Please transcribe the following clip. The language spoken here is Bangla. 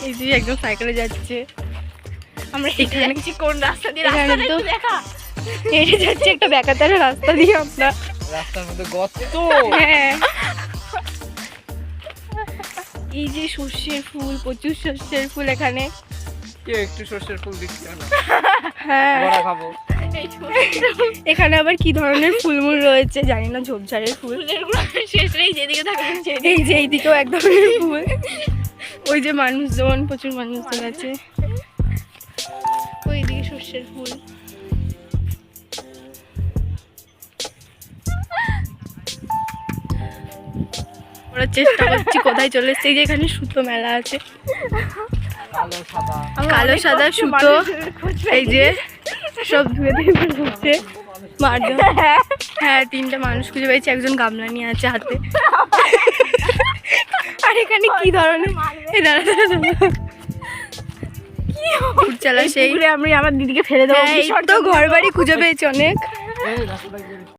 এই যে একদম সাইকেলে যাচ্ছে। আমরা হেঁটে যাচ্ছি কোন রাস্তা দিয়ে, এখানে রাস্তাটা তো একটু দেখা। হেঁটে যাচ্ছে একটা বেকাতারা রাস্তা দিয়ে আমরা। রাস্তার মধ্যে গর্ত। হ্যাঁ, এই যে সর্ষের ফুল, প্রচুর সর্ষের ফুল এখানে। কে একটু সর্ষের ফুল দিচ্ছি না, হ্যাঁ, বড়া খাবো। এই সর্ষের এখানে আবার কি ধরনের ফুলমুল রয়েছে জানি না, ঝোপঝাড়ের ফুল। ফুলের গুলো শেষ নেই, যেদিকে থাকবেন সেদিকে। এই যে এইদিকেও এক ধরনের ফুল। ওই যে মানুষজন, প্রচুর মানুষজন আছে। ওইদিকে সর্ষের ফুল। ওরা চেষ্টা করছি কোথায় চলে এসছে। এই যে এখানে সুতো মেলা আছে, কালো সাদা। কালো সাদা সুতো। এই যে সব ধুয়ে ধুয়ে ঘুরছে মারধর। হ্যাঁ, 3টে মানুষ খুঁজে পেয়েছি, একজন গামলা নিয়ে আছে হাতে। আর এখানে কি ধরনের এই দাঁড়া দাঁড়া দাঁড়া। চালা সেই আমি আমার দিদিকে ফেলে দেবো। তো ঘর বাড়ি খুঁজে পেয়েছি অনেক। এই রাস্তাটা